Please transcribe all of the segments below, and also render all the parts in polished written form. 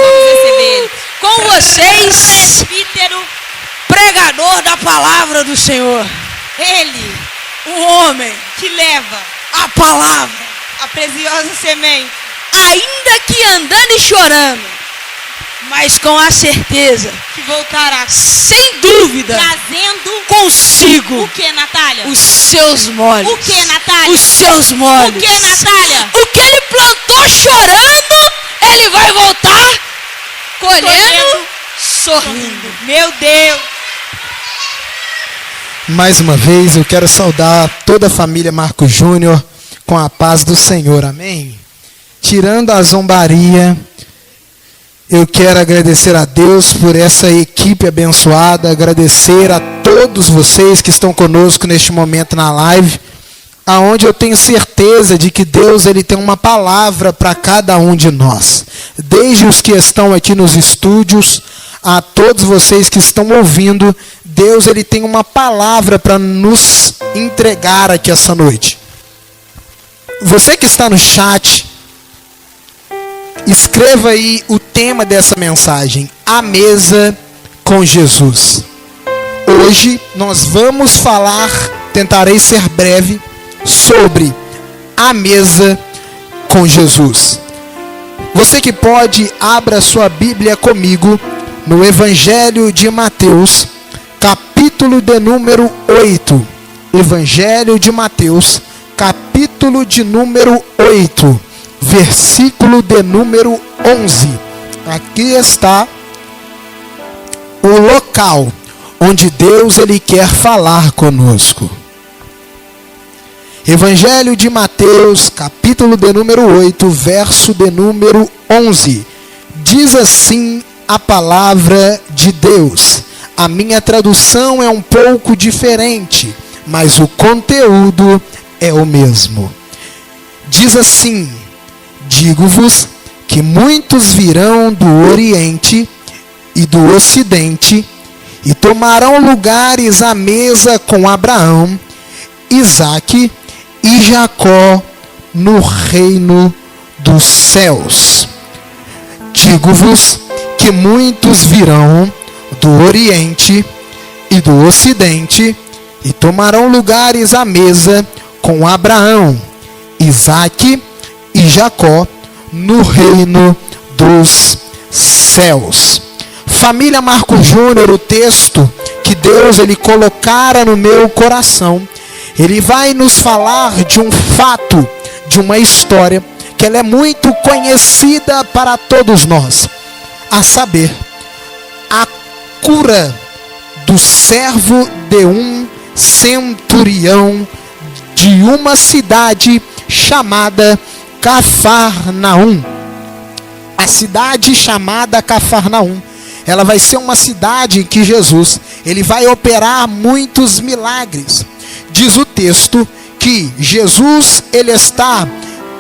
Vamos receber ele. Com vocês, presbítero, pregador da palavra do Senhor. ele Um homem, que leva a palavra. a preciosa semente, Ainda que andando e chorando, mas com a certeza, que voltará sem dúvida, trazendo consigo o que, Natália? os seus moles. O que, Natália? Os seus moles. O que, Natália? O que ele plantou chorando, ele vai voltar colhendo, sorrindo. Meu Deus! Mais uma vez eu quero saudar toda a família Marcos Júnior com a paz do Senhor, amém? Tirando a zombaria, eu quero agradecer a Deus por essa equipe abençoada, agradecer a todos vocês que estão conosco neste momento na live, aonde eu tenho certeza de que Deus ele tem uma palavra para cada um de nós, desde os que estão aqui nos estúdios, a todos vocês que estão ouvindo. Deus ele tem uma palavra para nos entregar aqui essa noite. Você que está no chat, escreva aí o tema dessa mensagem: a mesa com Jesus. Hoje nós vamos falar, tentarei ser breve, sobre a mesa com Jesus. Você que pode, abra sua Bíblia comigo no Evangelho de Mateus, capítulo de número 8. Evangelho de Mateus, capítulo de número 8, versículo de número 11. Aqui está o local onde Deus ele quer falar conosco. Evangelho de Mateus, capítulo de número 8, verso de número 11. Diz assim a palavra de Deus. A minha tradução é um pouco diferente, mas o conteúdo é o mesmo. Diz assim: digo-vos que muitos virão do Oriente e do Ocidente e tomarão lugares à mesa com Abraão, Isaque e Jacó no reino dos céus. Digo-vos que muitos virão do Oriente e do Ocidente e tomarão lugares à mesa com Abraão, Isaque e Jacó no reino dos céus. Família Marcos Júnior, o texto que Deus ele colocara no meu coração, ele vai nos falar de um fato, de uma história que ela é muito conhecida para todos nós, a saber, a cura do servo de um centurião de uma cidade chamada Cafarnaum. A cidade chamada Cafarnaum, ela vai ser uma cidade em que Jesus ele vai operar muitos milagres. Diz o texto que Jesus ele está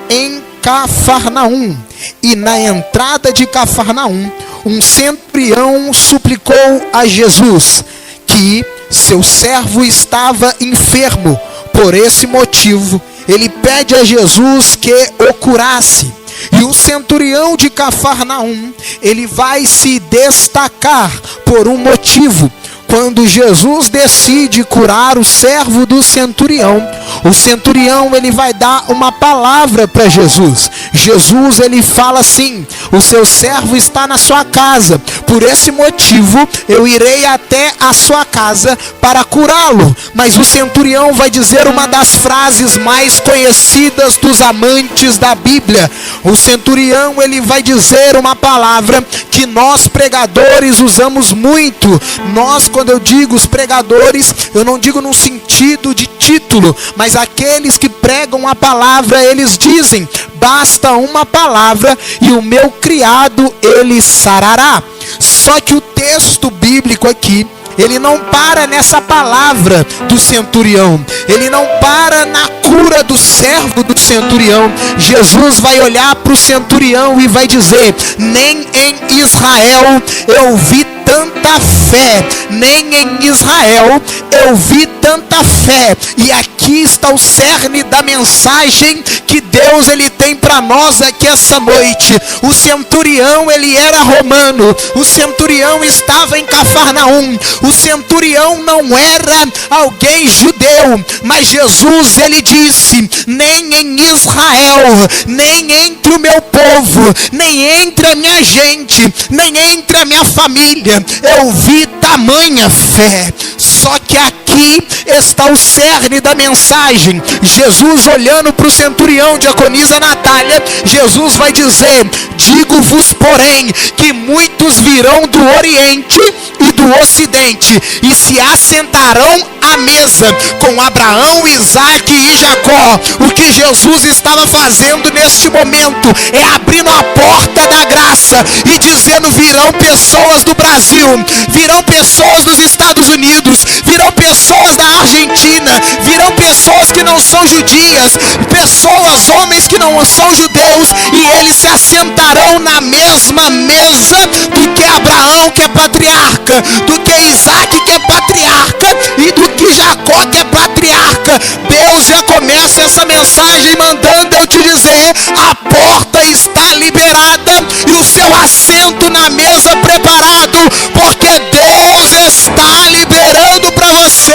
em Cafarnaum, e na entrada de Cafarnaum, um centurião suplicou a Jesus que seu servo estava enfermo. Por esse motivo, ele pede a Jesus que o curasse. E o centurião de Cafarnaum, ele vai se destacar por um motivo. Quando Jesus decide curar o servo do centurião, o centurião ele vai dar uma palavra para Jesus. Jesus ele fala assim: o seu servo está na sua casa, por esse motivo eu irei até a sua casa para curá-lo. Mas o centurião vai dizer uma das frases mais conhecidas dos amantes da Bíblia. O centurião ele vai dizer uma palavra que nós pregadores usamos muito. Nós, quando eu digo os pregadores, eu não digo no sentido de título, mas aqueles que pregam a palavra, eles dizem: basta uma palavra e o meu criado ele sarará. Só que o texto bíblico aqui, ele não para nessa palavra do centurião, ele não para na cura do servo do centurião. Jesus vai olhar para o centurião e vai dizer: nem em Israel eu vi tanta fé, nem em Israel eu vi tanta fé. E aqui aqui está o cerne da mensagem que Deus ele tem para nós aqui essa noite. O centurião ele era romano, o centurião estava em Cafarnaum, o centurião não era alguém judeu, mas Jesus ele disse: nem em Israel, nem entre o meu povo, nem entre a minha gente, nem entre a minha família, eu vi tamanha fé. Só que aqui está o cerne da mensagem. Jesus olhando para o centurião, diaconisa Natália, Jesus vai dizer: digo-vos porém, que muitos virão do Oriente e do Ocidente, e se assentarão à mesa com Abraão, Isaque e Jacó. O que Jesus estava fazendo neste momento é abrindo a porta da graça e dizendo: virão pessoas do Brasil, virão pessoas dos Estados Unidos, virão pessoas da Argentina, virão pessoas que não são judias, pessoas, homens que não são judeus, e eles se assentarão na mesma mesa do que Abraão, que é patriarca, do que Isaque, que é patriarca, e do que Jacó, que é patriarca. Deus já começa essa mensagem mandando eu te dizer: a porta está liberada e o seu assento na mesa preparado, porque Deus está liberando para você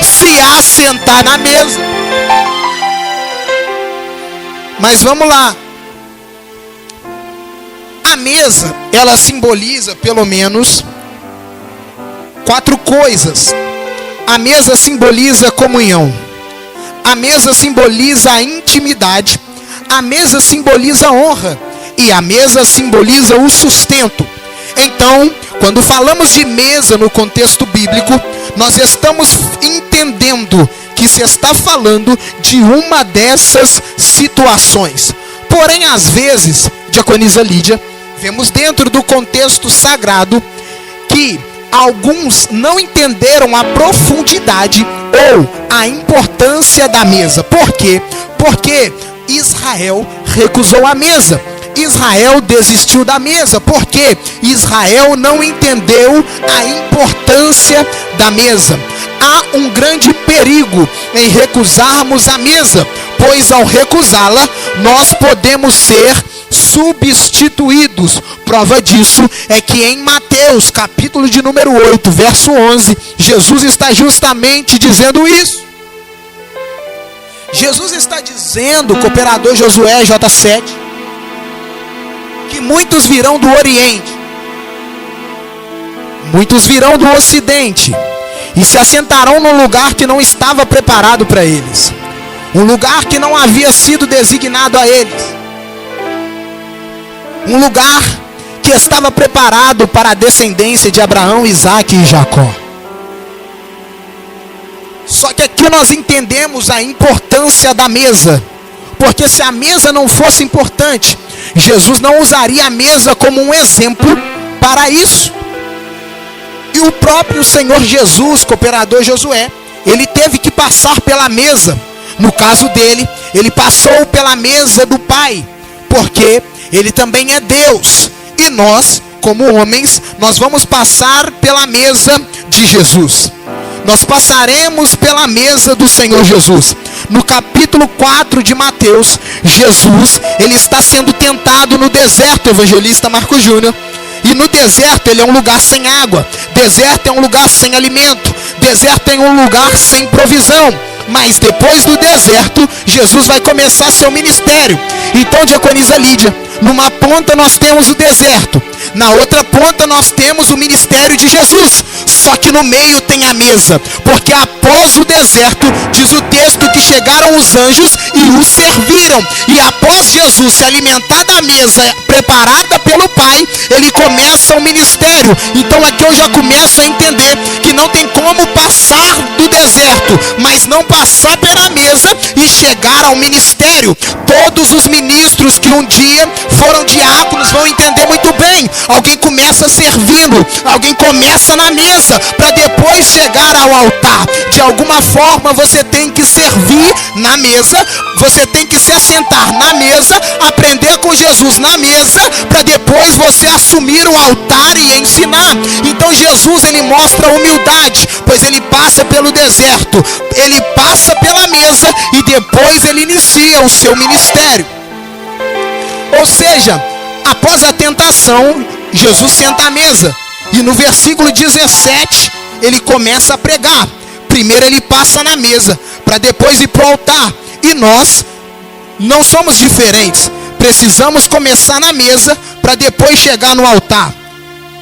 se assentar na mesa. Mas vamos lá. A mesa, ela simboliza pelo menos 4 coisas. A mesa simboliza comunhão. A mesa simboliza a intimidade. A mesa simboliza a honra. E a mesa simboliza o sustento. Então, quando falamos de mesa no contexto bíblico, nós estamos entendendo que se está falando de uma dessas situações. Porém, às vezes, diaconisa Lídia, vemos dentro do contexto sagrado que alguns não entenderam a profundidade ou a importância da mesa. Por quê? Porque Israel recusou a mesa. Israel desistiu da mesa, porque Israel não entendeu a importância da mesa. Há um grande perigo em recusarmos a mesa, pois ao recusá-la, nós podemos ser substituídos. Prova disso é que em Mateus, capítulo de número 8, verso 11, Jesus está justamente dizendo isso. Jesus está dizendo, cooperador Josué J7, que muitos virão do Oriente, muitos virão do Ocidente, e se assentarão num lugar que não estava preparado para eles, um lugar que não havia sido designado a eles, um lugar que estava preparado para a descendência de Abraão, Isaque e Jacó. Só que aqui nós entendemos a importância da mesa, porque se a mesa não fosse importante, Jesus não usaria a mesa como um exemplo para isso. E o próprio Senhor Jesus, cooperador Josué, ele teve que passar pela mesa. No caso dele, ele passou pela mesa do Pai, porque ele também é Deus. E nós, como homens, nós vamos passar pela mesa de Jesus. Nós passaremos pela mesa do Senhor Jesus. No capítulo 4 de Mateus, Jesus, ele está sendo tentado no deserto, evangelista Marcos Júnior. E no deserto ele é um lugar sem água. Deserto é um lugar sem alimento. Deserto é um lugar sem provisão. Mas depois do deserto, Jesus vai começar seu ministério. Então, diaconisa Lídia, numa ponta nós temos o deserto, na outra ponta nós temos o ministério de Jesus. Só que no meio tem a mesa, porque após o deserto, diz o texto que chegaram os anjos e o serviram. E após Jesus se alimentar da mesa preparada pelo Pai, ele começa o ministério. Então aqui eu já começo a entender que não tem como passar do deserto, mas não passar pela mesa e chegar ao ministério. Todos os ministros que um dia foram diáconos vão entender muito bem vem, alguém começa servindo, alguém começa na mesa para depois chegar ao altar. De alguma forma você tem que servir na mesa, você tem que se assentar na mesa, aprender com Jesus na mesa, para depois você assumir o altar e ensinar. Então Jesus, ele mostra humildade, pois ele passa pelo deserto, ele passa pela mesa e depois ele inicia o seu ministério. Ou seja, após a tentação, Jesus senta à mesa e no versículo 17 ele começa a pregar. Primeiro ele passa na mesa para depois ir para o altar. E nós não somos diferentes. Precisamos começar na mesa para depois chegar no altar.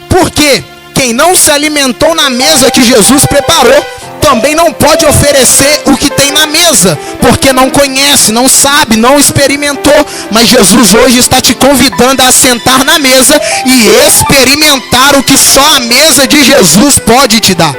Por quê? Quem não se alimentou na mesa que Jesus preparou, também não pode oferecer o que tem na mesa, porque não conhece, não sabe, não experimentou. Mas Jesus hoje está te convidando a sentar na mesa e experimentar o que só a mesa de Jesus pode te dar.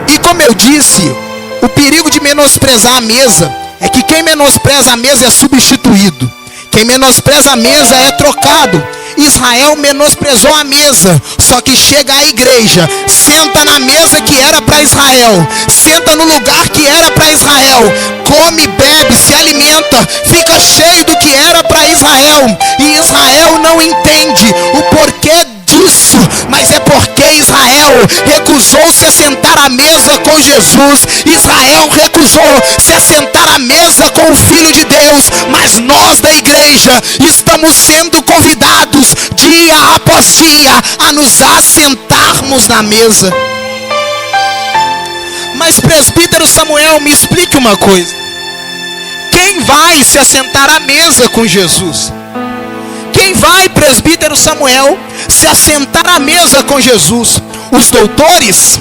E como eu disse, o perigo de menosprezar a mesa é que quem menospreza a mesa é substituído. Quem menospreza a mesa é trocado. Israel menosprezou a mesa, só que chega à igreja, senta na mesa que era para Israel, senta no lugar que era para Israel, come, bebe, se alimenta, fica cheio do que era para Israel. E Israel não entende o porquê disso, mas é porque Israel recusou-se a sentar à mesa com Jesus. Israel recusou se assentar à mesa com o Filho de Deus. Mas nós da igreja estamos sendo convidados dia após dia a nos assentarmos na mesa. Mas presbítero Samuel, me explique uma coisa. Quem vai se assentar à mesa com Jesus? Quem vai, presbítero Samuel, se assentar à mesa com Jesus? Os doutores?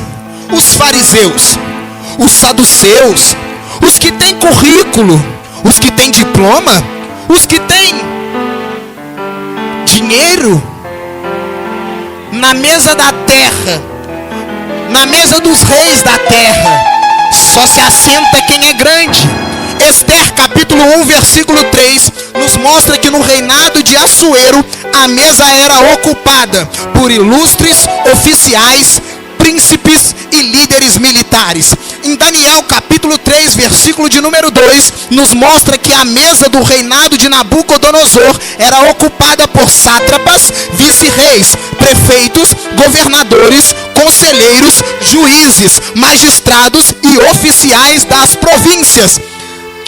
Os fariseus? Os saduceus? Os que têm currículo? Os que têm diploma? Os que têm dinheiro? Na mesa da terra, na mesa dos reis da terra, só se assenta quem é grande. Esther capítulo 1 versículo 3 nos mostra que no reinado de Assuero a mesa era ocupada por ilustres oficiais, príncipes e líderes militares. Em Daniel capítulo 3 versículo de número 2 nos mostra que a mesa do reinado de Nabucodonosor era ocupada por sátrapas, vice-reis, prefeitos, governadores, conselheiros, juízes, magistrados e oficiais das províncias.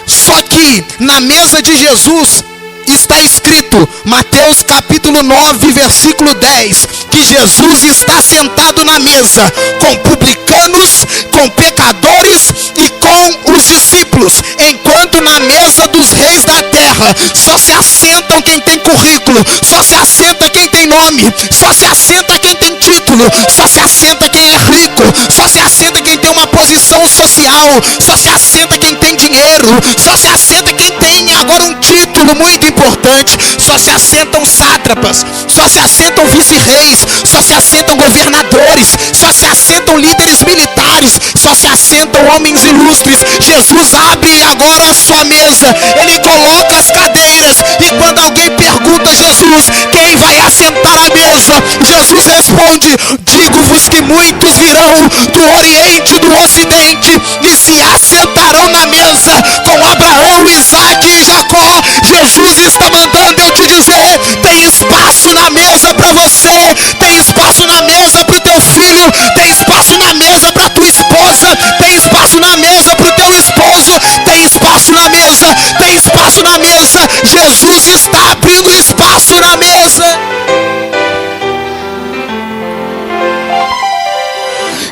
Só que na mesa de Jesus está escrito, Mateus capítulo 9, versículo 10, que Jesus está sentado na mesa com publicanos, com pecadores e com os discípulos, enquanto na mesa dos reis da terra só se assentam quem tem currículo, só se assenta quem tem nome, só se assenta quem tem título, só se assenta quem é rico, só se assenta quem tem uma posição social, só se assenta quem tem dinheiro, só se assenta quem tem agora um título muito importante, só se assentam sátrapas, só se assentam vice-reis, só se assentam governadores, só se assentam líderes militares, só se assentam homens ilustres. Jesus abre agora a sua mesa, ele coloca as cadeiras, e quando alguém pergunta a Jesus, quem vai assentar à mesa? Jesus responde, digo-vos que muitos virão do Oriente e do Ocidente e se assentarão na mesa com Abraão, Isaque e Jacó. Jesus está mandando eu te dizer, tem espaço na mesa para você, tem espaço na mesa para o teu filho, tem espaço na mesa para tua esposa, tem espaço na mesa para o teu esposo, tem espaço na mesa, tem espaço na mesa. Jesus está abrindo espaço na mesa.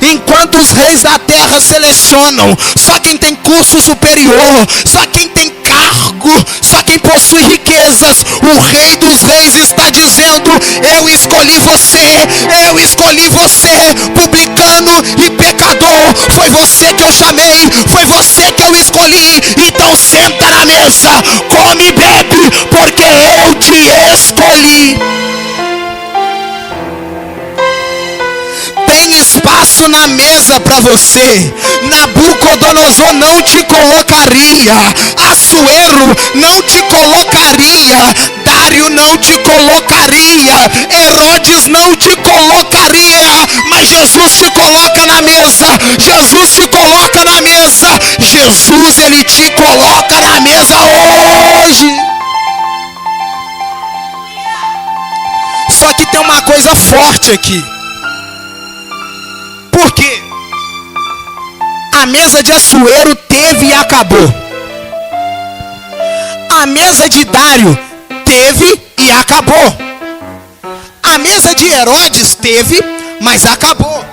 Enquanto os reis da terra selecionam só quem tem curso superior, só quem tem cargo, só quem possui riquezas, o Rei dos Reis está dizendo, eu escolhi você, publicano e pecador, foi você que eu chamei, foi você que eu escolhi, então senta na mesa, come e bebe, porque eu te escolhi. Tem espaço na mesa para você. Nabucodonosor não te colocaria, Assuero não te colocaria, Dário não te colocaria, Herodes não te colocaria, mas Jesus te coloca na mesa. Jesus te coloca na mesa. Jesus, ele te coloca na mesa hoje. Só que tem uma coisa forte aqui. Por quê? A mesa de Assuero teve e acabou. A mesa de Dário teve e acabou. A mesa de Herodes teve, mas acabou.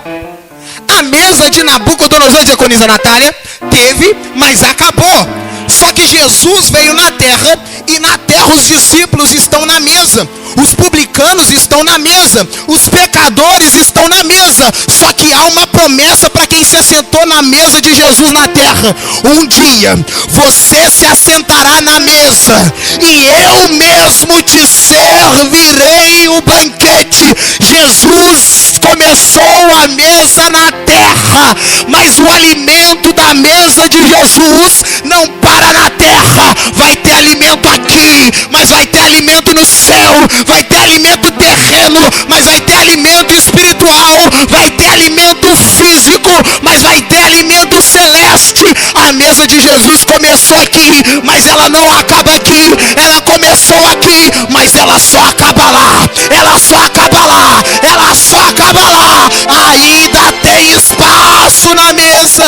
A mesa de Nabucodonosor, diaconisa Natália, teve, mas acabou. Só que Jesus veio na terra, e na terra os discípulos estão na mesa, os publicanos estão na mesa, os pecadores estão na mesa. Só que há uma promessa para quem se assentou na mesa de Jesus na terra: um dia você se assentará na mesa, e eu mesmo te servirei o banquete. Jesus começou a mesa na terra, mas o alimento da mesa de Jesus não para na terra. Vai ter alimento aqui, mas vai ter alimento no céu. Vai ter alimento terreno, mas vai ter alimento espiritual. Vai ter alimento físico, mas vai ter alimento celeste. A mesa de Jesus começou aqui, mas ela não acaba aqui. Ela começou aqui, mas ela só acaba lá. Ela só acaba lá. Ela só acaba lá. Ainda tem espaço na mesa.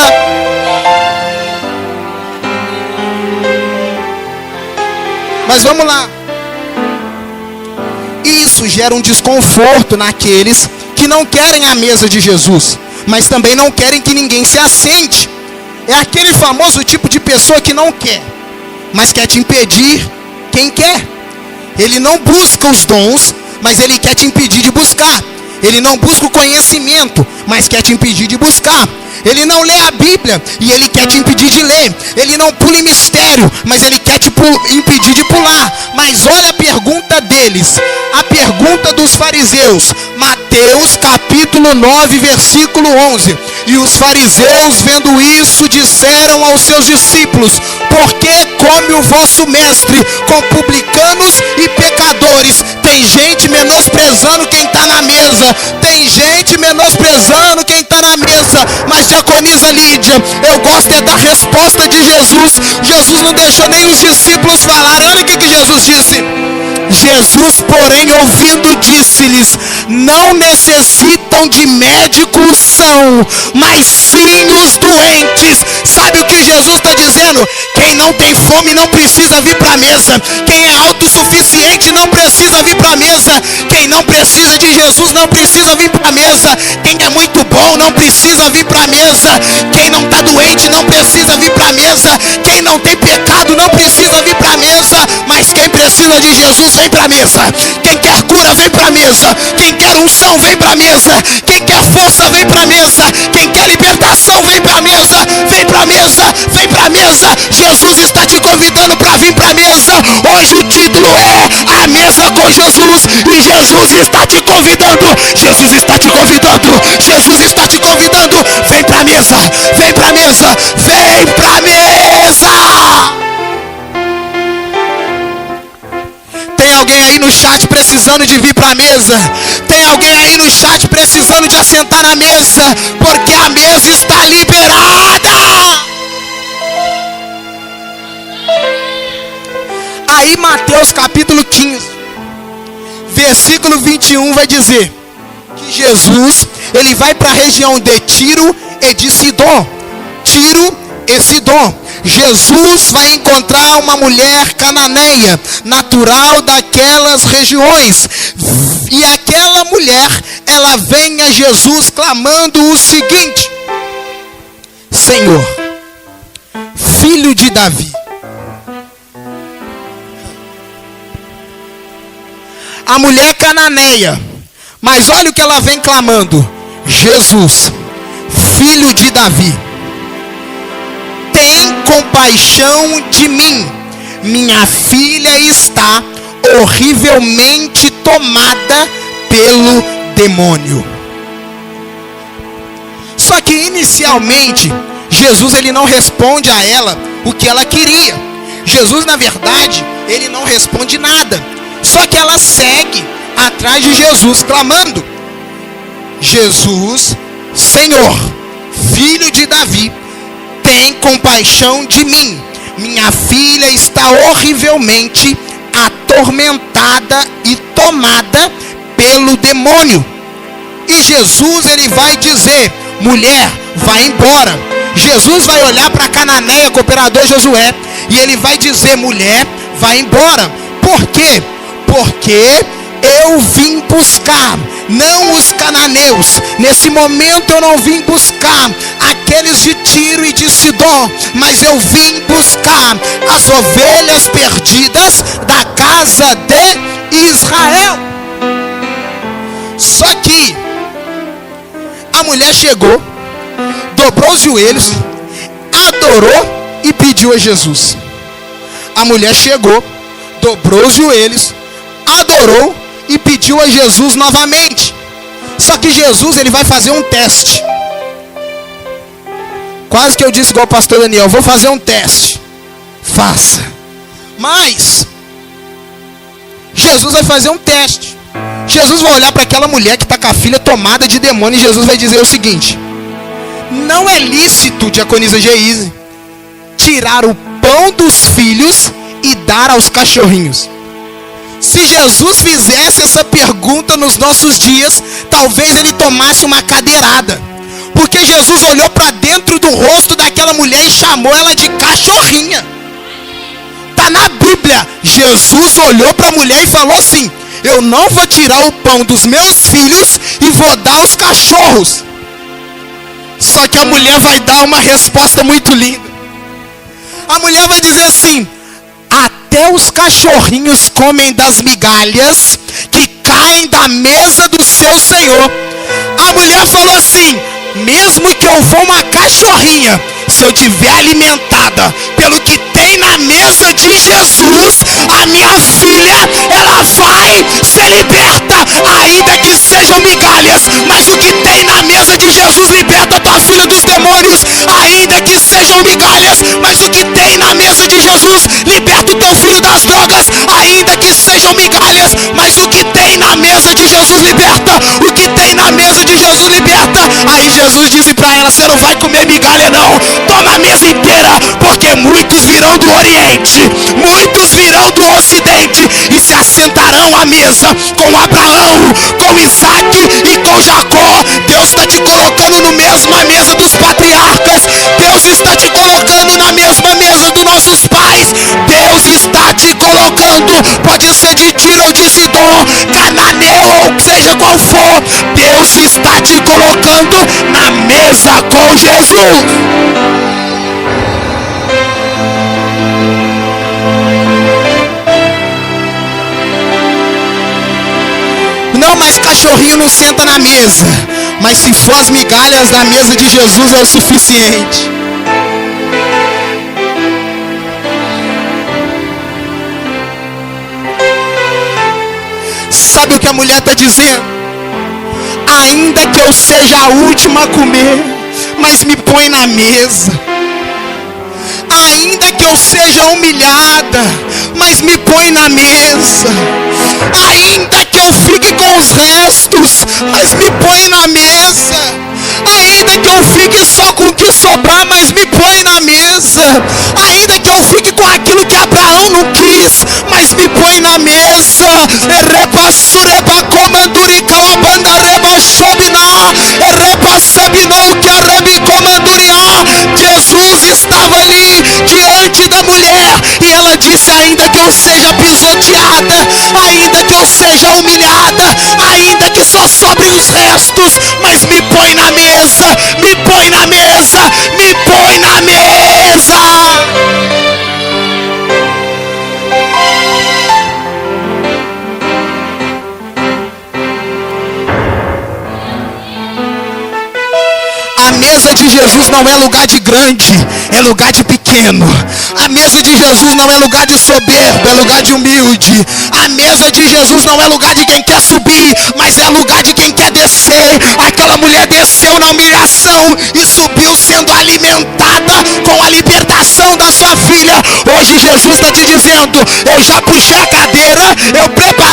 Mas vamos lá. Isso gera um desconforto naqueles que não querem a mesa de Jesus, mas também não querem que ninguém se assente. É aquele famoso tipo de pessoa que não quer, mas quer te impedir quem quer. Ele não busca os dons, mas ele quer te impedir de buscar. Ele não busca o conhecimento, mas quer te impedir de buscar. Ele não lê a Bíblia e ele quer te impedir de ler. Ele não pula em mistério, mas ele quer te impedir de pular. Mas olha a pergunta deles, a pergunta dos fariseus. Mateus capítulo 9, versículo 11. E os fariseus, vendo isso, disseram aos seus discípulos: por que come o vosso mestre com publicanos e pecadores? Tem gente menosprezando quem está na mesa. Tem gente menosprezando quem está na mesa. Mas diaconisa Lídia, eu gosto é da resposta de Jesus. Jesus não deixou nem os discípulos falarem. Olha o que Jesus disse. Jesus, porém, ouvindo, disse-lhes: não necessitam de médicos são, mas sim os doentes. Sabe o que Jesus está dizendo? Quem não tem fome não precisa vir para a mesa. Quem é autossuficiente não precisa vir para a mesa. Quem não precisa de Jesus não precisa vir para a mesa. Quem é muito bom não precisa vir para a mesa. Quem não está doente não precisa vir para a mesa. Quem não tem pecado não precisa vir para a mesa. Mas quem precisa de Jesus vem para a mesa. Quem quer cura vem para a mesa. Quem quer unção vem para a mesa. Quem quer força vem para a mesa. Quem quer libertação vem para a mesa. Vem para a mesa. Vem para a mesa. Jesus está te convidando para vir para a mesa. Hoje o título é A Mesa com Jesus. E Jesus está te convidando. Jesus está te convidando. Jesus está te convidando. Vem para a mesa. Vem para a mesa. Vem para a mesa. Tem alguém aí no chat precisando de vir para a mesa? Tem alguém aí no chat precisando de assentar na mesa? Porque a mesa está liberada. Aí Mateus capítulo 15, versículo 21 vai dizer que Jesus, ele vai para a região de Tiro e de Sidom. Tiro e Sidom. Jesus vai encontrar uma mulher cananeia, natural daquelas regiões. E aquela mulher, ela vem a Jesus clamando o seguinte: Senhor, filho de Davi. A mulher cananeia, mas olha o que ela vem clamando: Jesus, filho de Davi, tem compaixão de mim. Minha filha está horrivelmente tomada pelo demônio. Só que inicialmente Jesus, ele não responde a ela o que ela queria. Jesus, na verdade, ele não responde nada. Só que ela segue atrás de Jesus, clamando: Jesus, Senhor, filho de Davi, tem compaixão de mim. Minha filha está horrivelmente atormentada e tomada pelo demônio. E Jesus, ele vai dizer: mulher, vai embora. Jesus vai olhar para a cananeia, com o operador Josué, e ele vai dizer: mulher, vai embora. Por quê? Porque eu vim buscar, não os cananeus. Nesse momento eu não vim buscar aqueles de Tiro e de Sidom, mas eu vim buscar as ovelhas perdidas da casa de Israel. Só que a mulher chegou, dobrou os joelhos, adorou e pediu a Jesus. A mulher chegou, dobrou os joelhos, adorou e pediu a Jesus novamente. Só que Jesus, ele vai fazer um teste. Quase que eu disse igual o pastor Daniel: vou fazer um teste. Faça. Mas Jesus vai fazer um teste. Jesus vai olhar para aquela mulher que está com a filha tomada de demônio, e Jesus vai dizer o seguinte: não é lícito, diaconisa Geise, tirar o pão dos filhos e dar aos cachorrinhos. Se Jesus fizesse essa pergunta nos nossos dias, talvez ele tomasse uma cadeirada. Porque Jesus olhou para dentro do rosto daquela mulher e chamou ela de cachorrinha. Está na Bíblia. Jesus olhou para a mulher e falou assim: eu não vou tirar o pão dos meus filhos e vou dar aos cachorros. Só que a mulher vai dar uma resposta muito linda. A mulher vai dizer assim: até os cachorrinhos comem das migalhas que caem da mesa do seu Senhor. A mulher falou assim: mesmo que eu for uma cachorrinha, se eu tiver alimentada pelo que tem na mesa de Jesus, a minha filha, ela vai ser liberta, ainda que sejam migalhas. Mas o que tem na mesa de Jesus liberta a tua filha dos demônios, ainda que sejam migalhas. Mas o que tem na mesa de Jesus liberta o teu filho das drogas, ainda que sejam migalhas. Mas o que tem na mesa de Jesus liberta, o que tem na mesa de Jesus liberta. Aí Jesus disse para ela: você não vai comer migalha não, toma a mesa inteira, porque muitos virão do Oriente, muitos virão do Ocidente e se assentarão à mesa com Abraão, com Isaac e com Jacó. Deus está te colocando na mesma mesa dos patriarcas. Deus está te colocando na mesma mesa dos nossos pais. Deus está te colocando, pode ser de Tiro ou de Sidom, cananeu ou seja qual for, Deus está te colocando na mesa com Jesus. Não, mas cachorrinho não senta na mesa. Mas se for as migalhas da mesa de Jesus é o suficiente. Sabe o que a mulher está dizendo? Ainda que eu seja a última a comer, mas me põe na mesa. Ainda que eu seja humilhada, mas me põe na mesa. Ainda que eu fique com os restos, mas me põe na mesa. Ainda que eu fique só com o que sobrar, mas me põe na mesa. Ainda que eu fique com aquilo que Abraão não quis, mas me põe na mesa. Jesus estava ali diante da mulher e ela disse: ainda que eu seja pisoteada, ainda que eu seja humilhada, ainda que só sobrem os restos, mas me põe na mesa, me põe na mesa, me põe na mesa. A mesa de Jesus não é lugar de grande, é lugar de pequeno. A mesa de Jesus não é lugar de soberbo, é lugar de humilde. A mesa de Jesus não é lugar de quem quer subir, mas é lugar de quem quer descer. Aquela mulher desceu na humilhação e subiu sendo alimentada com a libertação da sua filha. Hoje Jesus está te dizendo: eu já puxei a cadeira, eu preparei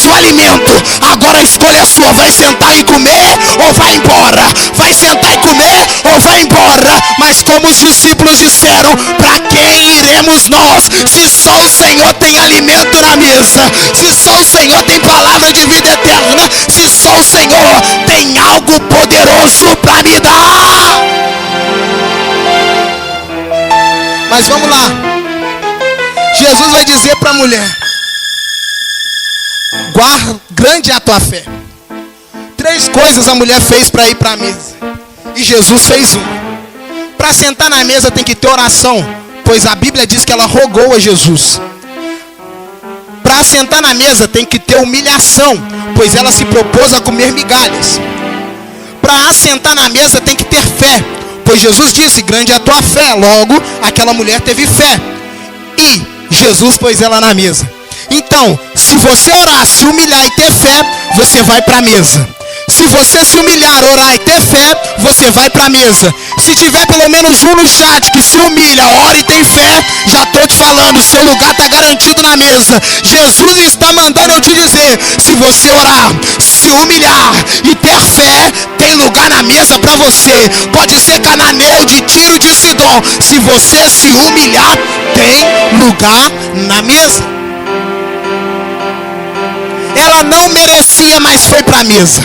o alimento. Agora a escolha é sua. Vai sentar e comer ou vai embora? Vai sentar e comer ou vai embora? Mas como os discípulos disseram, para quem iremos nós? Se só o Senhor tem alimento na mesa, se só o Senhor tem palavra de vida eterna, se só o Senhor tem algo poderoso para me dar. Mas vamos lá. Jesus vai dizer para a mulher: grande é a tua fé. 3 coisas a mulher fez para ir para a mesa, e Jesus fez uma. Para sentar na mesa tem que ter oração, pois a Bíblia diz que ela rogou a Jesus. Para sentar na mesa tem que ter humilhação, pois ela se propôs a comer migalhas. Para assentar na mesa tem que ter fé, pois Jesus disse: grande é a tua fé. Logo, aquela mulher teve fé, e Jesus pôs ela na mesa. Então, se você orar, se humilhar e ter fé, você vai para a mesa. Se você se humilhar, orar e ter fé, você vai para a mesa. Se tiver pelo menos um no chat que se humilha, ora e tem fé, já estou te falando, seu lugar está garantido na mesa. Jesus está mandando eu te dizer: se você orar, se humilhar e ter fé, tem lugar na mesa para você. Pode ser cananeu, de Tiro, de Sidom. Se você se humilhar, tem lugar na mesa. Ela não merecia, mas foi para a mesa.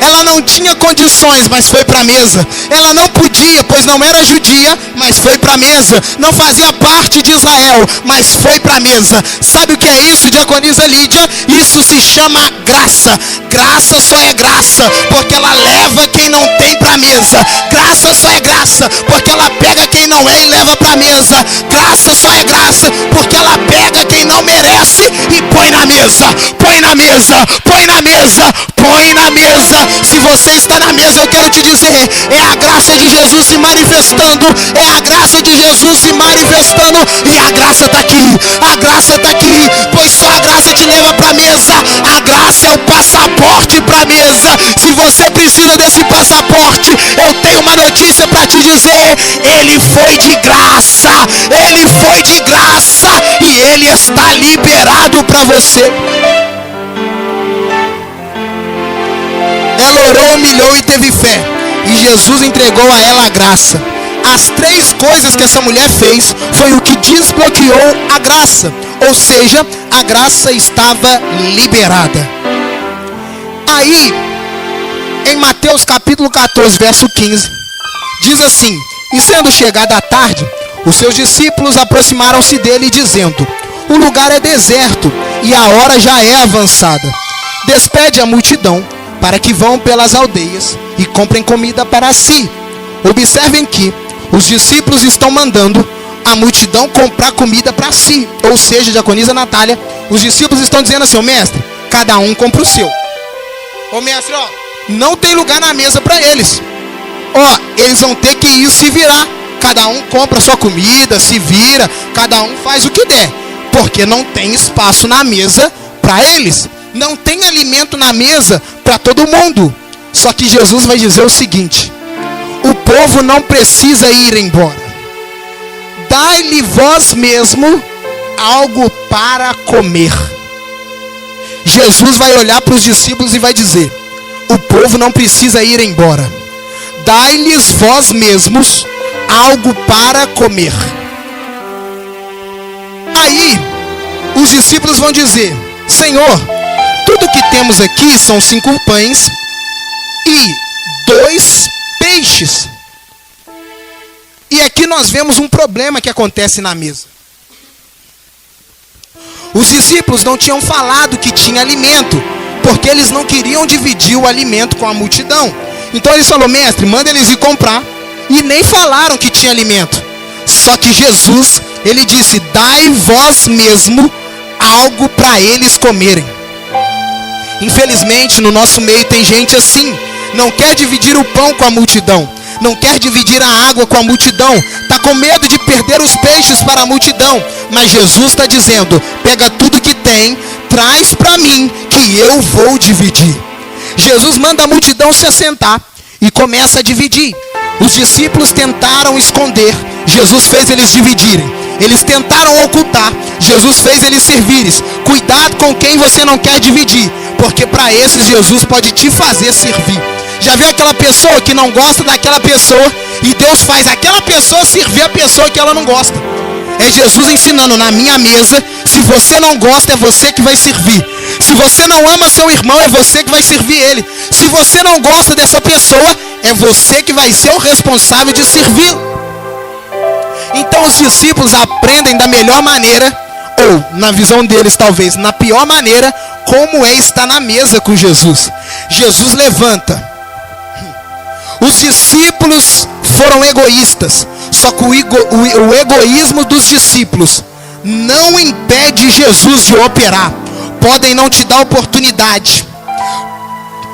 Ela não tinha condições, mas foi para a mesa. Ela não podia, pois não era judia, mas foi para a mesa. Não fazia parte de Israel, mas foi para a mesa. Sabe o que é isso, diaconisa Lídia? Isso se chama graça. Graça só é graça porque ela leva quem não tem para a mesa. Graça só é graça porque ela pega quem não é e leva para a mesa. Graça só é graça porque ela pega quem não merece e põe na mesa. Põe na mesa, põe na mesa, põe na mesa. Se você está na mesa, eu quero te dizer: é a graça de Jesus se manifestando. É a graça de Jesus se manifestando. E a graça está aqui. A graça está aqui. Pois só a graça te leva para a mesa. A graça é o passaporte para a mesa. Se você precisa desse passaporte, eu tenho uma notícia para te dizer: ele foi de graça. Ele foi de graça. E ele está liberado para você. Ela orou, humilhou e teve fé, e Jesus entregou a ela a graça. As 3 coisas que essa mulher fez foi o que desbloqueou a graça. Ou seja, a graça estava liberada. Aí, em Mateus capítulo 14, verso 15, diz assim: e sendo chegada a tarde, os seus discípulos aproximaram-se dele, dizendo: o lugar é deserto, e a hora já é avançada. Despede a multidão, para que vão pelas aldeias e comprem comida para si. Observem que os discípulos estão mandando a multidão comprar comida para si. Ou seja, diaconisa Natália, os discípulos estão dizendo assim: ô mestre, cada um compra o seu. Ô mestre, ó, não tem lugar na mesa para eles. Ó, eles vão ter que ir se virar. Cada um compra a sua comida, se vira, cada um faz o que der. Porque não tem espaço na mesa para eles. Não tem alimento na mesa para todo mundo. Só que Jesus vai dizer o seguinte: o povo não precisa ir embora. Dai-lhe vós mesmo algo para comer. Jesus vai olhar para os discípulos e vai dizer: o povo não precisa ir embora. Dai-lhes vós mesmos algo para comer. Aí os discípulos vão dizer: Senhor, tudo que temos aqui são 5 pães e 2 peixes. E aqui nós vemos um problema que acontece na mesa. Os discípulos não tinham falado que tinha alimento, porque eles não queriam dividir o alimento com a multidão. Então eles falaram: mestre, manda eles ir comprar. E nem falaram que tinha alimento. Só que Jesus, ele disse: dai vós mesmo algo para eles comerem. Infelizmente, no nosso meio tem gente assim. Não quer dividir o pão com a multidão. Não quer dividir a água com a multidão. Está com medo de perder os peixes para a multidão. Mas Jesus está dizendo: pega tudo que tem, traz para mim, que eu vou dividir. Jesus manda a multidão se assentar e começa a dividir. Os discípulos tentaram esconder. Jesus fez eles dividirem. Eles tentaram ocultar. Jesus fez eles servirem. Cuidado com quem você não quer dividir, porque para esses Jesus pode te fazer servir. Já viu aquela pessoa que não gosta daquela pessoa e Deus faz aquela pessoa servir a pessoa que ela não gosta? É Jesus ensinando: na minha mesa, se você não gosta, é você que vai servir. Se você não ama seu irmão, é você que vai servir ele. Se você não gosta dessa pessoa, é você que vai ser o responsável de servi-lo. Então os discípulos aprendem da melhor maneira, ou na visão deles talvez na pior maneira, como é estar na mesa com Jesus. Jesus levanta. Os discípulos foram egoístas, só que o egoísmo dos discípulos não impede Jesus de operar. Podem não te dar oportunidade,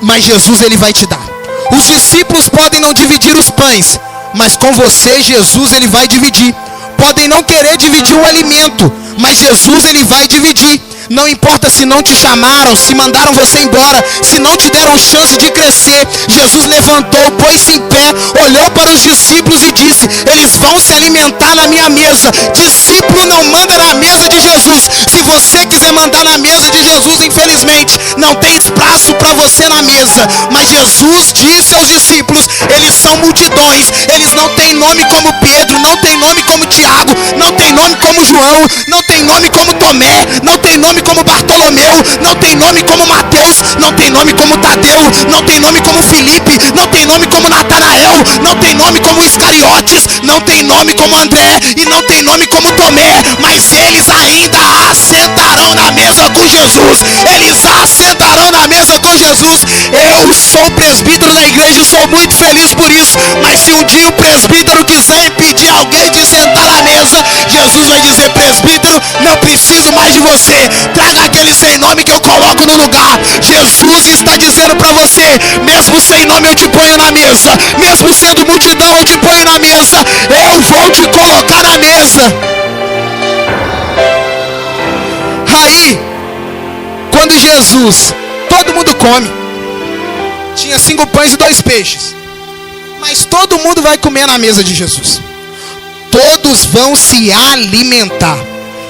mas Jesus ele vai te dar. Os discípulos podem não dividir os pães, mas com você Jesus ele vai dividir. Podem não querer dividir o alimento, mas Jesus ele vai dividir. Não importa se não te chamaram, se mandaram você embora, se não te deram chance de crescer. Jesus levantou, pôs-se em pé, olhou para os discípulos e disse: eles vão se alimentar na minha mesa. Discípulo não manda na mesa de Jesus. Se você quiser mandar na mesa de Jesus, infelizmente não tem espaço para você na mesa. Mas Jesus disse aos discípulos: eles são multidões, eles não têm nome como Pedro, não tem nome como Tiago, não tem nome como João, não tem nome como Tomé, não tem nome como Bartolomeu, não tem nome como Mateus, não tem nome como Tadeu, não tem nome como Filipe, não tem nome como Natanael, não tem nome como Iscariotes, não tem nome como André e não tem nome como Tomé, mas eles ainda assentarão na mesa com Jesus. Eles assentarão na mesa com Jesus. Eu sou presbítero da igreja e sou muito feliz por isso, mas se um dia o presbítero quiser impedir alguém de sentar na mesa, Jesus vai dizer: presbítero, não preciso mais de você, traga aquele sem nome que eu coloco no lugar. Jesus está dizendo para você: mesmo sem nome eu te ponho na mesa, mesmo sendo multidão eu te ponho na mesa, eu vou te colocar na mesa. Aí, quando Jesus, todo mundo come, tinha 5 pães e 2 peixes, mas todo mundo vai comer na mesa de Jesus, todos vão se alimentar.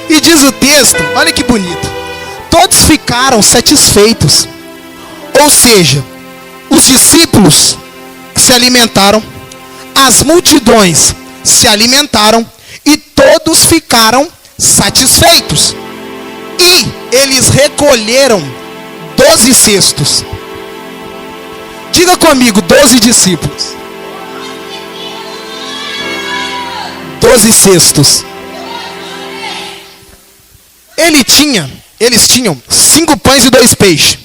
E diz o texto, olha que bonito, todos ficaram satisfeitos. Ou seja, os discípulos se alimentaram, as multidões se alimentaram e todos ficaram satisfeitos. E eles recolheram 12 cestos. Diga comigo: 12 discípulos. 12 cestos. Eles tinham 5 pães e 2 peixes.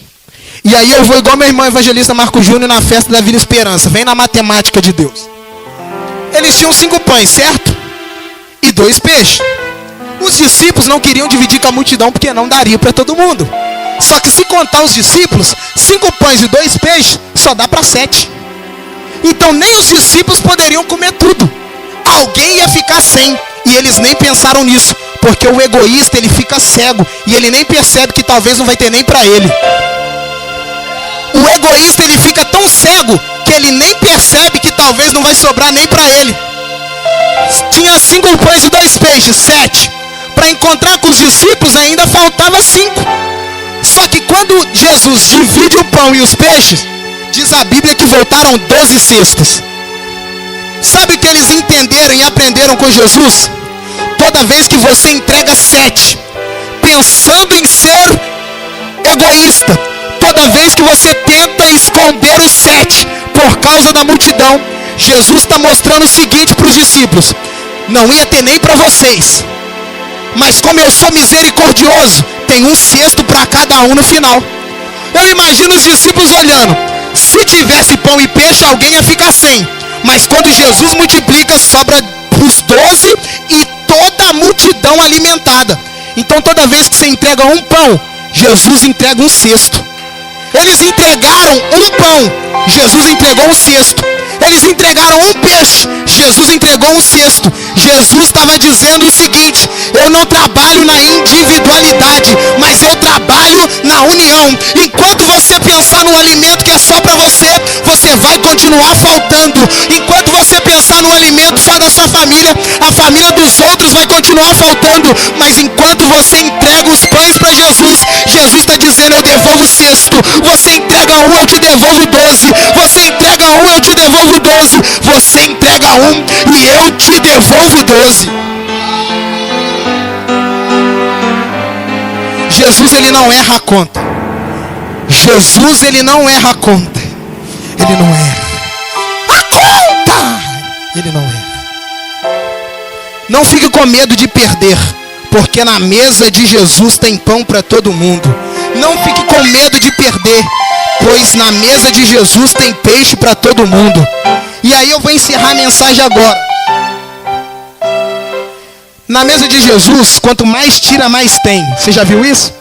E aí eu vou igual meu irmão evangelista Marco Júnior na festa da Vila Esperança. Vem na matemática de Deus. Eles tinham 5 pães, certo? E 2 peixes. Os discípulos não queriam dividir com a multidão porque não daria para todo mundo. Só que se contar os discípulos, 5 pães e 2 peixes só dá para 7. Então nem os discípulos poderiam comer tudo. Alguém ia ficar sem. E eles nem pensaram nisso, porque o egoísta ele fica cego e ele nem percebe que talvez não vai ter nem para ele. O egoísta ele fica tão cego que ele nem percebe que talvez não vai sobrar nem para ele. Tinha 5 pães e 2 peixes, 7. Para encontrar com os discípulos ainda faltava 5. Só que quando Jesus divide o pão e os peixes, diz a Bíblia que voltaram 12 cestos. Sabe o que eles entenderam e aprenderam com Jesus? Toda vez que você entrega 7, pensando em ser egoísta, toda vez que você tenta esconder os 7 por causa da multidão, Jesus está mostrando o seguinte para os discípulos: não ia ter nem para vocês, mas como eu sou misericordioso, tem um cesto para cada um no final. Eu imagino os discípulos olhando: se tivesse pão e peixe, alguém ia ficar sem. Mas quando Jesus multiplica, sobra os 12 e toda a multidão alimentada. Então toda vez que você entrega um pão, Jesus entrega um cesto. Eles entregaram um pão, Jesus entregou um cesto. Eles entregaram um peixe, Jesus entregou um cesto. Jesus estava dizendo o seguinte: eu não trabalho na individualidade, mas eu trabalho na união. Enquanto você pensar no alimento que é só para você, você vai continuar faltando. Enquanto você pensar no alimento só da sua família, a família dos outros vai continuar faltando. Mas enquanto você entrega os pães para Jesus, Jesus está dizendo: eu devolvo 6. Você entrega 1, eu te devolvo 12. Você entrega 1, eu te devolvo 12. Você entrega 1 e eu te devolvo 12. Jesus, ele não erra a conta. Jesus, ele não erra a conta. Ele não erra a conta. Ele não erra. Não fique com medo de perder, porque na mesa de Jesus tem pão para todo mundo. Não fique com medo de perder, pois na mesa de Jesus tem peixe para todo mundo. E aí eu vou encerrar a mensagem agora. Na mesa de Jesus, quanto mais tira, mais tem. Você já viu isso?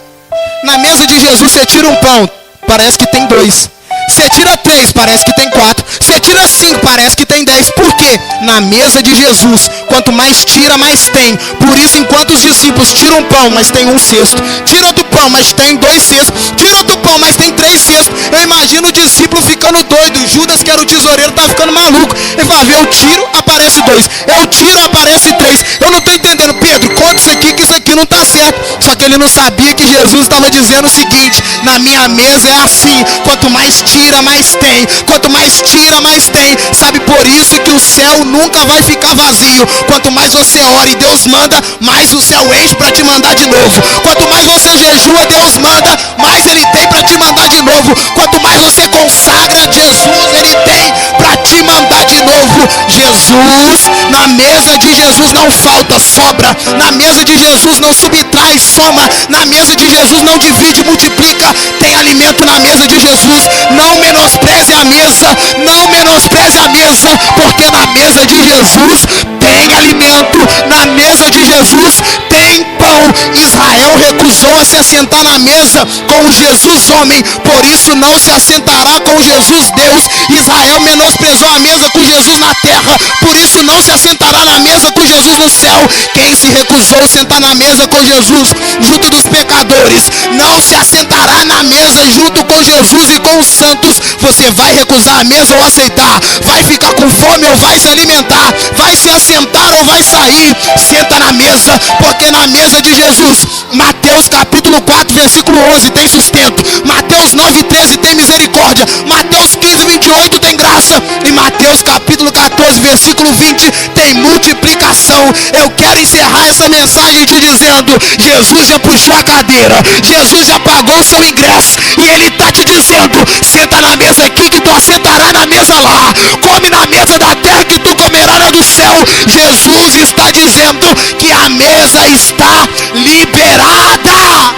Na mesa de Jesus, você tira um pão, parece que tem 2. Você tira 3, parece que tem 4. Você tira 5, parece que tem 10. Por quê? Na mesa de Jesus, quanto mais tira, mais tem. Por isso, enquanto os discípulos tiram um pão, mas tem 1/6. Tira outro pão, mas tem 2/6. Tira outro pão, mas tem 3/6. Eu imagino o discípulo ficando doido. Judas, que era o tesoureiro, tá ficando maluco. Ele fala: eu tiro, aparece 2. Eu tiro, aparece 3. Eu não estou entendendo. Pedro, conta isso aqui, que isso aqui não está certo. Só que ele não sabia que Jesus estava dizendo o seguinte: na minha mesa é assim. Quanto mais tira, mais tem. Quanto mais tira, mais tem. Sabe, por isso que o céu nunca vai ficar vazio. Quanto mais você ora e Deus manda, mais o céu enche para te mandar de novo. Quanto mais você jejua, Deus manda, mais Ele tem para te mandar de novo. Quanto mais você consagra Jesus, Ele tem para te mandar de novo. Jesus, na mesa de Jesus não falta, sobra. Na mesa de Jesus não subtrai, soma. Na mesa de Jesus não divide, multiplica. Tem alimento na mesa de Jesus. Não menospreze a mesa. Não menospreze a mesa, porque na mesa de Jesus tem alimento. Na mesa de Jesus tem pão. Israel recusou a se assentar na mesa com o Jesus homem, por isso não se assentará com Jesus Deus. Israel menosprezou a mesa com Jesus na terra, por isso não se assentará na mesa com Jesus no céu. Quem se recusou a sentar na mesa com Jesus junto dos pecadores, não se assentará na mesa junto com Jesus e com os santos. Você vai recusar a mesa ou aceitar? Vai ficar com fome ou vai se alimentar? Vai se assentar ou vai sair? Senta na mesa, porque na mesa de Jesus, Mateus capítulo 4, versículo 11 tem sustento. Mateus 9:13 tem misericórdia. Mateus 15:28 tem graça. E Mateus capítulo 14, versículo 20 tem multiplicação. Eu quero encerrar essa mensagem te dizendo: Jesus já puxou a cadeira, Jesus já pagou o seu ingresso, e Ele está te dizendo: senta na mesa aqui que tu assentará na mesa lá. Come na mesa da terra que tu comerá na do céu. Jesus está dizendo que a mesa está liberada.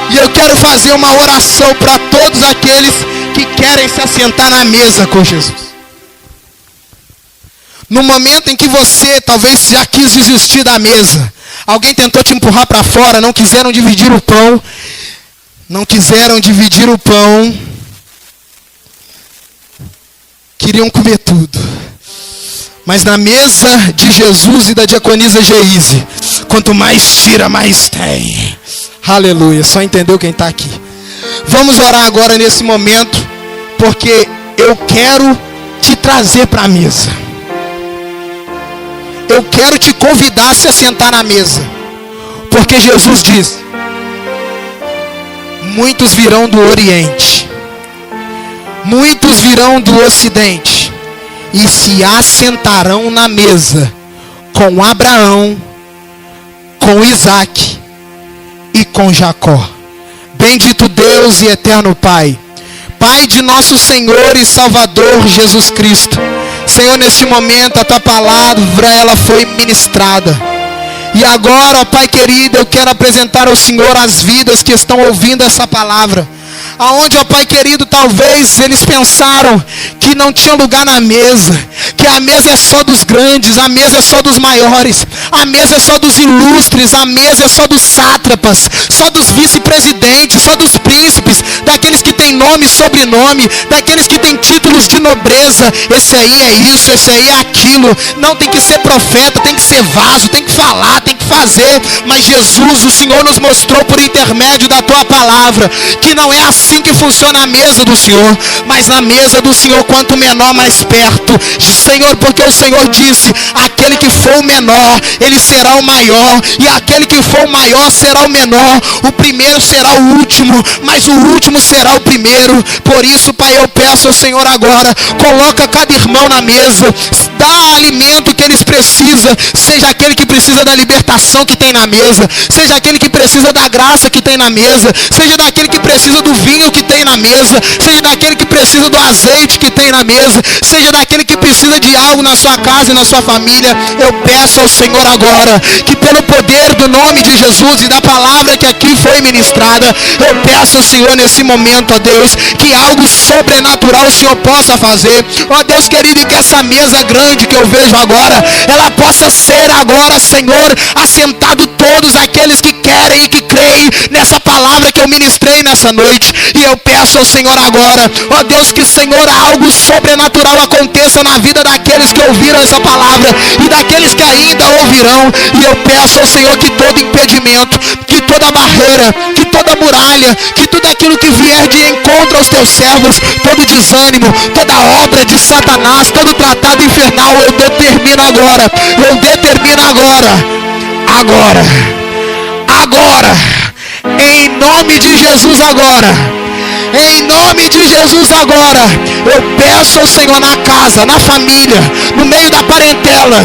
E eu quero fazer uma oração para todos aqueles que querem se assentar na mesa com Jesus. No momento em que você talvez já quis desistir da mesa, alguém tentou te empurrar para fora, não quiseram dividir o pão, queriam comer tudo. Mas na mesa de Jesus e da diaconisa Geise, quanto mais tira, mais tem. Aleluia, só entendeu quem está aqui. Vamos orar agora nesse momento, porque eu quero te trazer para a mesa. Eu quero te convidar a se assentar na mesa, porque Jesus diz: muitos virão do Oriente, muitos virão do Ocidente, e se assentarão na mesa com Abraão, com Isaac e com Jacó. Bendito Deus e eterno Pai, Pai de nosso Senhor e Salvador Jesus Cristo. Senhor, neste momento a Tua palavra, ela foi ministrada. E agora, ó Pai querido, eu quero apresentar ao Senhor as vidas que estão ouvindo essa palavra. Aonde, ó Pai querido, talvez eles pensaram que não tinha lugar na mesa, que a mesa é só dos grandes, a mesa é só dos maiores, a mesa é só dos ilustres, a mesa é só dos sátrapas, só dos vice-presidentes, só dos príncipes, daqueles que têm nome e sobrenome, daqueles que têm títulos de nobreza. Esse aí é isso, esse aí é aquilo. Não tem que ser profeta, tem que ser vaso, tem que falar, tem que fazer. Mas Jesus, o Senhor nos mostrou por intermédio intermédio da tua palavra, que não é assim que funciona a mesa do Senhor, mas na mesa do Senhor, quanto menor, mais perto. Senhor, porque o Senhor disse: aquele que for o menor, ele será o maior, e aquele que for o maior será o menor. O primeiro será o último, mas o último será o primeiro. Por isso, Pai, eu peço ao Senhor agora, coloca cada irmão na mesa, dá alimento que eles precisam, seja aquele que precisa da libertação que tem na mesa, seja aquele que precisa da graça que tem na mesa, seja daquele que precisa do vinho que tem na mesa, seja daquele que precisa do azeite que tem na mesa, seja daquele que precisa de algo na sua casa e na sua família. Eu peço ao Senhor agora, que pelo poder do nome de Jesus e da palavra que aqui foi ministrada, eu peço ao Senhor nesse momento, ó Deus, que algo sobrenatural o Senhor possa fazer, ó Deus querido, e que essa mesa grande que eu vejo agora, ela possa ser agora, Senhor, assentado todos aqueles que querem e que creem nessa palavra que eu ministrei nessa noite. E eu peço ao Senhor agora, ó Deus, que, Senhor, algo sobrenatural aconteça na vida daqueles que ouviram essa palavra e daqueles que ainda ouvirão. E eu peço ao Senhor que todo impedimento, que toda barreira, que toda muralha, que tudo aquilo que vier de encontro aos teus servos, todo desânimo, toda obra de Satanás, todo tratado infernal, eu determino agora, em nome de Jesus agora, eu peço ao Senhor, na casa, na família, no meio da parentela,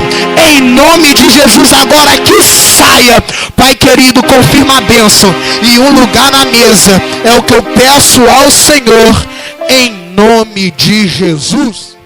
em nome de Jesus agora, que saia, Pai querido, confirma a bênção e um lugar na mesa, é o que eu peço ao Senhor, em nome de Jesus.